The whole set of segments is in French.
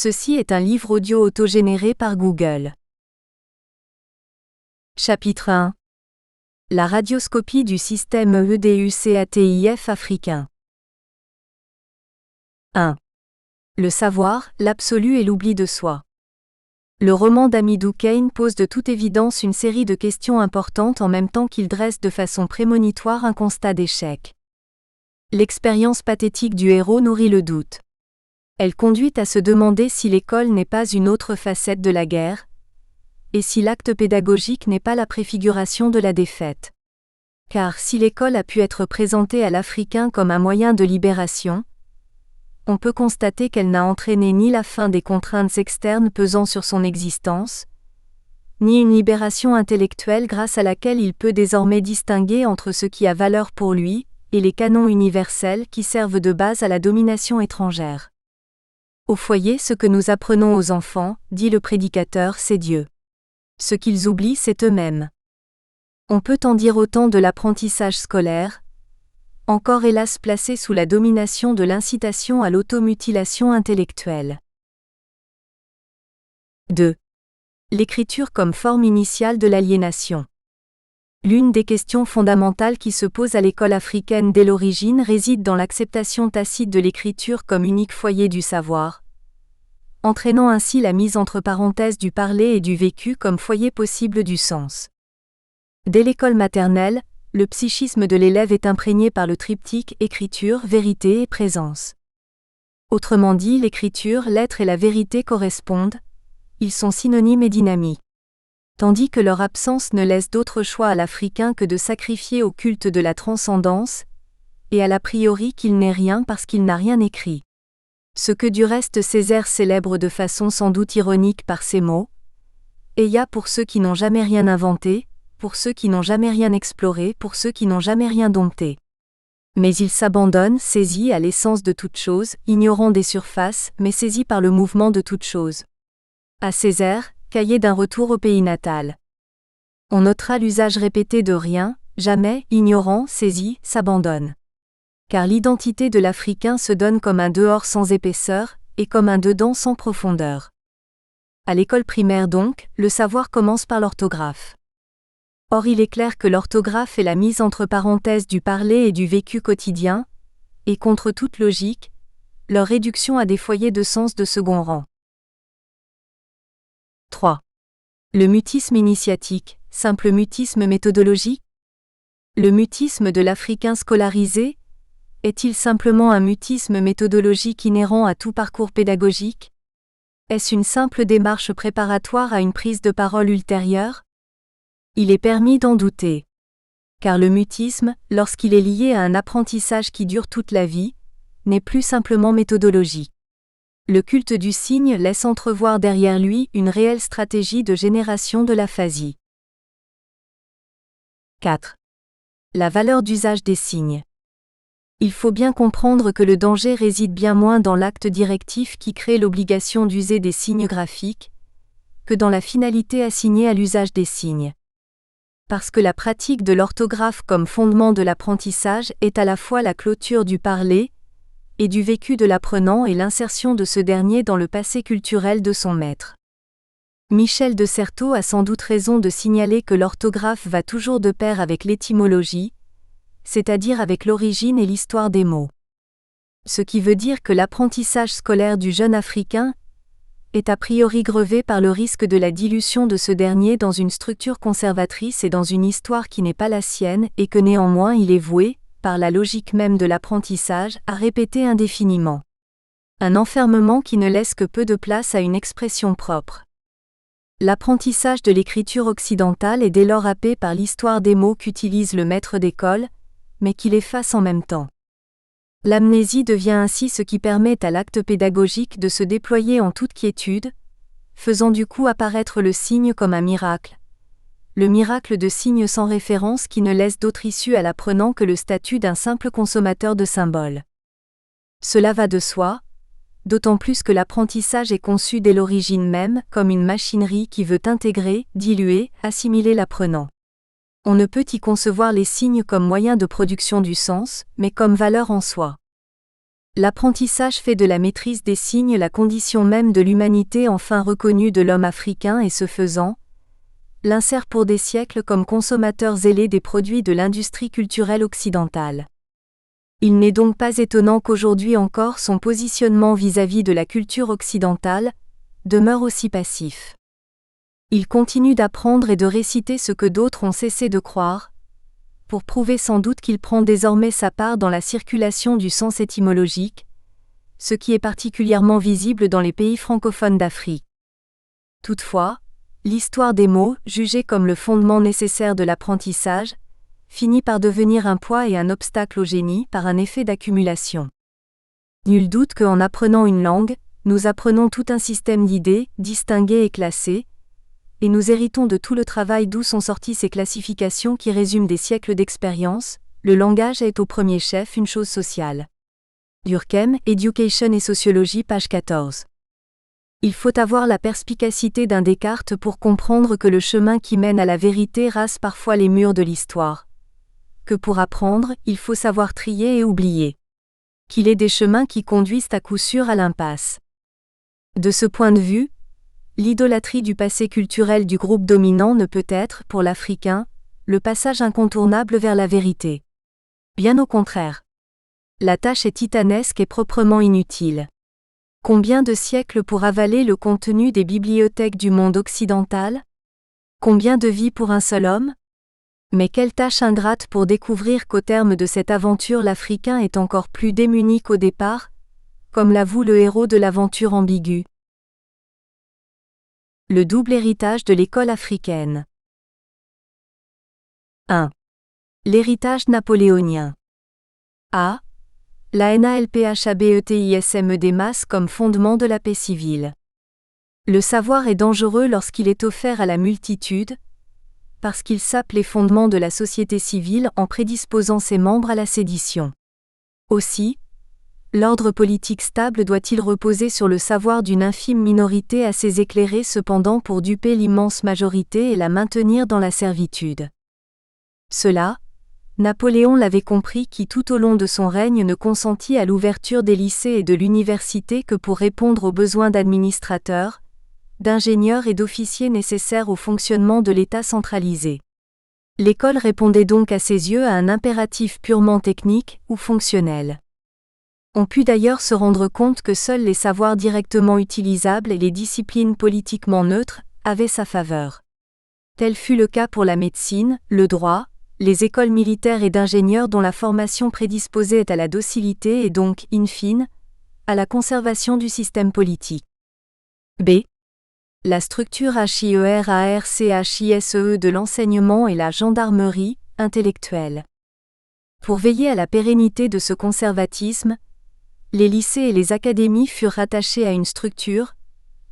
Ceci est un livre audio autogénéré par Google. Chapitre 1. La radioscopie du système EDUCATIF africain. 1. Le savoir, l'absolu et l'oubli de soi. Le roman d'Hamidou Kane pose de toute évidence une série de questions importantes en même temps qu'il dresse de façon prémonitoire un constat d'échec. L'expérience pathétique du héros nourrit le doute. Elle conduit à se demander si l'école n'est pas une autre facette de la guerre, et si l'acte pédagogique n'est pas la préfiguration de la défaite. Car si l'école a pu être présentée à l'Africain comme un moyen de libération, on peut constater qu'elle n'a entraîné ni la fin des contraintes externes pesant sur son existence, ni une libération intellectuelle grâce à laquelle il peut désormais distinguer entre ce qui a valeur pour lui et les canons universels qui servent de base à la domination étrangère. Au foyer, ce que nous apprenons aux enfants, dit le prédicateur, c'est Dieu. Ce qu'ils oublient, c'est eux-mêmes. On peut en dire autant de l'apprentissage scolaire, encore hélas placé sous la domination de l'incitation à l'automutilation intellectuelle. 2. L'écriture comme forme initiale de l'aliénation. L'une des questions fondamentales qui se pose à l'école africaine dès l'origine réside dans l'acceptation tacite de l'écriture comme unique foyer du savoir, entraînant ainsi la mise entre parenthèses du parler et du vécu comme foyer possible du sens. Dès l'école maternelle, le psychisme de l'élève est imprégné par le triptyque écriture, vérité et présence. Autrement dit, l'écriture, l'être et la vérité correspondent, ils sont synonymes et dynamiques. Tandis que leur absence ne laisse d'autre choix à l'Africain que de sacrifier au culte de la transcendance, et à l'a priori qu'il n'est rien parce qu'il n'a rien écrit. Ce que du reste Césaire célèbre de façon sans doute ironique par ces mots. Eia pour ceux qui n'ont jamais rien inventé, pour ceux qui n'ont jamais rien exploré, pour ceux qui n'ont jamais rien dompté. Mais ils s'abandonnent, saisis à l'essence de toute chose, ignorant des surfaces, mais saisis par le mouvement de toute chose. À Césaire, cahier d'un retour au pays natal. On notera l'usage répété de rien, jamais, ignorant, saisi, s'abandonne. Car l'identité de l'Africain se donne comme un dehors sans épaisseur, et comme un dedans sans profondeur. À l'école primaire donc, le savoir commence par l'orthographe. Or il est clair que l'orthographe est la mise entre parenthèses du parler et du vécu quotidien, et contre toute logique, leur réduction à des foyers de sens de second rang. 3. Le mutisme initiatique, simple mutisme méthodologique. Le mutisme de l'Africain scolarisé est-il simplement un mutisme méthodologique inhérent à tout parcours pédagogique? Est-ce une simple démarche préparatoire à une prise de parole ultérieure? Il est permis d'en douter. Car le mutisme, lorsqu'il est lié à un apprentissage qui dure toute la vie, n'est plus simplement méthodologique. Le culte du signe laisse entrevoir derrière lui une réelle stratégie de génération de l'aphasie. 4. La valeur d'usage des signes. Il faut bien comprendre que le danger réside bien moins dans l'acte directif qui crée l'obligation d'user des signes graphiques, que dans la finalité assignée à l'usage des signes. Parce que la pratique de l'orthographe comme fondement de l'apprentissage est à la fois la clôture du parler, et du vécu de l'apprenant et l'insertion de ce dernier dans le passé culturel de son maître. Michel de Certeau a sans doute raison de signaler que l'orthographe va toujours de pair avec l'étymologie, c'est-à-dire avec l'origine et l'histoire des mots. Ce qui veut dire que l'apprentissage scolaire du jeune Africain est a priori grevé par le risque de la dilution de ce dernier dans une structure conservatrice et dans une histoire qui n'est pas la sienne et que néanmoins il est voué, par la logique même de l'apprentissage, à répéter indéfiniment. Un enfermement qui ne laisse que peu de place à une expression propre. L'apprentissage de l'écriture occidentale est dès lors happé par l'histoire des mots qu'utilise le maître d'école, mais qu'il efface en même temps. L'amnésie devient ainsi ce qui permet à l'acte pédagogique de se déployer en toute quiétude, faisant du coup apparaître le signe comme un miracle. Le miracle de signes sans référence qui ne laisse d'autre issue à l'apprenant que le statut d'un simple consommateur de symboles. Cela va de soi, d'autant plus que l'apprentissage est conçu dès l'origine même comme une machinerie qui veut intégrer, diluer, assimiler l'apprenant. On ne peut y concevoir les signes comme moyen de production du sens, mais comme valeur en soi. L'apprentissage fait de la maîtrise des signes la condition même de l'humanité enfin reconnue de l'homme africain et ce faisant, l'insère pour des siècles comme consommateur zélé des produits de l'industrie culturelle occidentale. Il n'est donc pas étonnant qu'aujourd'hui encore son positionnement vis-à-vis de la culture occidentale demeure aussi passif. Il continue d'apprendre et de réciter ce que d'autres ont cessé de croire, pour prouver sans doute qu'il prend désormais sa part dans la circulation du sens étymologique, ce qui est particulièrement visible dans les pays francophones d'Afrique. Toutefois, l'histoire des mots, jugée comme le fondement nécessaire de l'apprentissage, finit par devenir un poids et un obstacle au génie par un effet d'accumulation. Nul doute qu'en apprenant une langue, nous apprenons tout un système d'idées, distinguées et classées, et nous héritons de tout le travail d'où sont sorties ces classifications qui résument des siècles d'expérience. Le langage est au premier chef une chose sociale. Durkheim, Education et Sociologie, page 14. Il faut avoir la perspicacité d'un Descartes pour comprendre que le chemin qui mène à la vérité rase parfois les murs de l'histoire. Que pour apprendre, il faut savoir trier et oublier. Qu'il est des chemins qui conduisent à coup sûr à l'impasse. De ce point de vue, l'idolâtrie du passé culturel du groupe dominant ne peut être, pour l'Africain, le passage incontournable vers la vérité. Bien au contraire. La tâche est titanesque et proprement inutile. Combien de siècles pour avaler le contenu des bibliothèques du monde occidental? Combien de vies pour un seul homme? Mais quelle tâche ingrate pour découvrir qu'au terme de cette aventure l'Africain est encore plus démuni qu'au départ, comme l'avoue le héros de l'aventure ambiguë. Le double héritage de l'école africaine. 1. L'héritage napoléonien. A. La NALPHABETISME des masses comme fondement de la paix civile. Le savoir est dangereux lorsqu'il est offert à la multitude, parce qu'il sape les fondements de la société civile en prédisposant ses membres à la sédition. Aussi, l'ordre politique stable doit-il reposer sur le savoir d'une infime minorité assez éclairée cependant pour duper l'immense majorité et la maintenir dans la servitude. Cela, Napoléon l'avait compris qui tout au long de son règne ne consentit à l'ouverture des lycées et de l'université que pour répondre aux besoins d'administrateurs, d'ingénieurs et d'officiers nécessaires au fonctionnement de l'État centralisé. L'école répondait donc à ses yeux à un impératif purement technique ou fonctionnel. On put d'ailleurs se rendre compte que seuls les savoirs directement utilisables et les disciplines politiquement neutres avaient sa faveur. Tel fut le cas pour la médecine, le droit, les écoles militaires et d'ingénieurs dont la formation prédisposait à la docilité et donc, in fine, à la conservation du système politique. B. La structure HIERARCHISE de l'enseignement et la gendarmerie intellectuelle. Pour veiller à la pérennité de ce conservatisme, les lycées et les académies furent rattachés à une structure,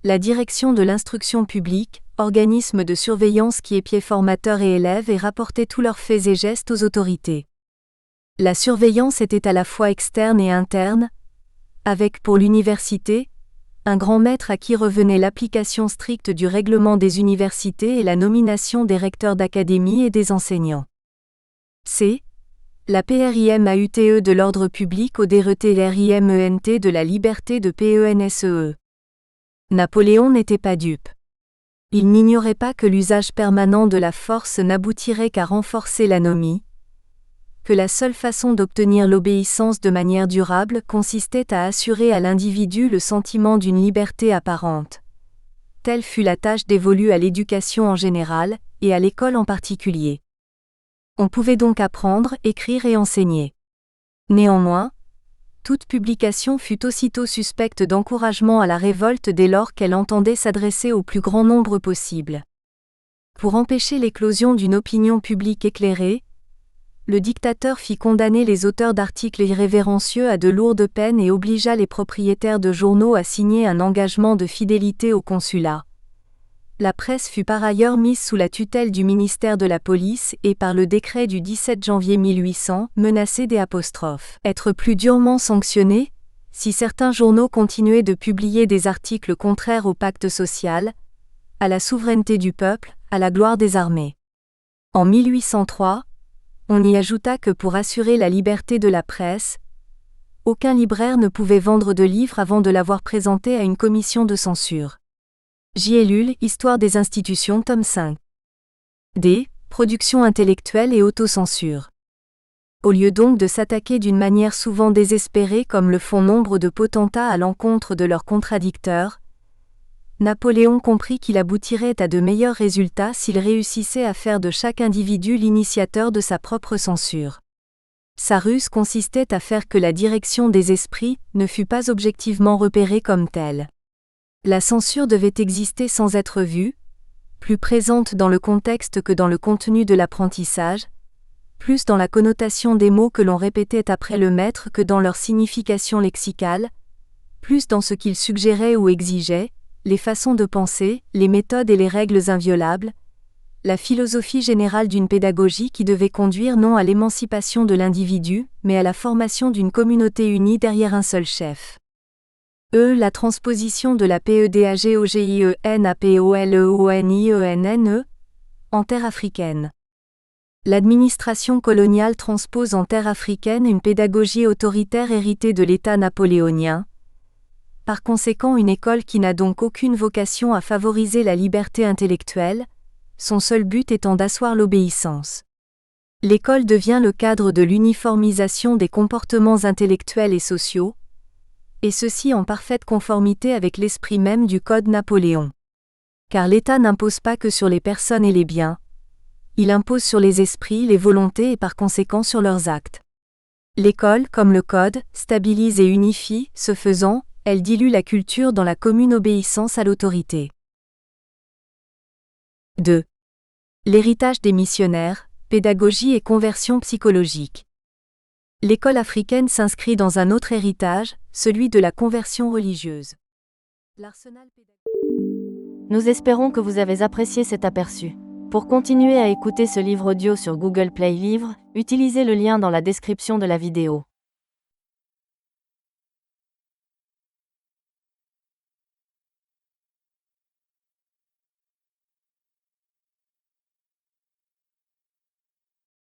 la direction de l'instruction publique, organisme de surveillance qui épiait formateurs et élèves et rapportait tous leurs faits et gestes aux autorités. La surveillance était à la fois externe et interne, avec pour l'université, un grand maître à qui revenait l'application stricte du règlement des universités et la nomination des recteurs d'académie et des enseignants. C. La PRIMAUTE de l'ordre public au DRETRIMENT de la liberté de PENSEE. Napoléon n'était pas dupe. Il n'ignorait pas que l'usage permanent de la force n'aboutirait qu'à renforcer l'anomie, que la seule façon d'obtenir l'obéissance de manière durable consistait à assurer à l'individu le sentiment d'une liberté apparente. Telle fut la tâche dévolue à l'éducation en général, et à l'école en particulier. On pouvait donc apprendre, écrire et enseigner. Néanmoins, toute publication fut aussitôt suspecte d'encouragement à la révolte dès lors qu'elle entendait s'adresser au plus grand nombre possible. Pour empêcher l'éclosion d'une opinion publique éclairée, le dictateur fit condamner les auteurs d'articles irrévérencieux à de lourdes peines et obligea les propriétaires de journaux à signer un engagement de fidélité au consulat. La presse fut par ailleurs mise sous la tutelle du ministère de la Police et par le décret du 17 janvier 1800, menacée des apostrophes. Être plus durement sanctionnée, si certains journaux continuaient de publier des articles contraires au pacte social, à la souveraineté du peuple, à la gloire des armées. En 1803, on y ajouta que pour assurer la liberté de la presse, Aucun libraire ne pouvait vendre de livre avant de l'avoir présenté à une commission de censure. J. Ellul, Histoire des institutions, tome 5. D. Production intellectuelle et autocensure. Au lieu donc de s'attaquer d'une manière souvent désespérée comme le font nombre de potentats à l'encontre de leurs contradicteurs, Napoléon comprit qu'il aboutirait à de meilleurs résultats s'il réussissait à faire de chaque individu l'initiateur de sa propre censure. Sa ruse consistait à faire que la direction des esprits ne fût pas objectivement repérée comme telle. La censure devait exister sans être vue, plus présente dans le contexte que dans le contenu de l'apprentissage, plus dans la connotation des mots que l'on répétait après le maître que dans leur signification lexicale, plus dans ce qu'ils suggéraient ou exigeaient, les façons de penser, les méthodes et les règles inviolables, la philosophie générale d'une pédagogie qui devait conduire non à l'émancipation de l'individu, mais à la formation d'une communauté unie derrière un seul chef. La transposition de la PEDAGOGIENAPOLEONIENNE en terre africaine. L'administration coloniale transpose en terre africaine une pédagogie autoritaire héritée de l'État napoléonien. Par conséquent, une école qui n'a donc aucune vocation à favoriser la liberté intellectuelle, son seul but étant d'asseoir l'obéissance. L'école devient le cadre de l'uniformisation des comportements intellectuels et sociaux, et ceci en parfaite conformité avec l'esprit même du Code Napoléon. Car l'État n'impose pas que sur les personnes et les biens, il impose sur les esprits, les volontés et par conséquent sur leurs actes. L'école, comme le Code, stabilise et unifie, ce faisant, elle dilue la culture dans la commune obéissance à l'autorité. 2. L'héritage des missionnaires, pédagogie et conversion psychologique. L'école africaine s'inscrit dans un autre héritage, celui de la conversion religieuse. Nous espérons que vous avez apprécié cet aperçu. Pour continuer à écouter ce livre audio sur Google Play Livres, utilisez le lien dans la description de la vidéo.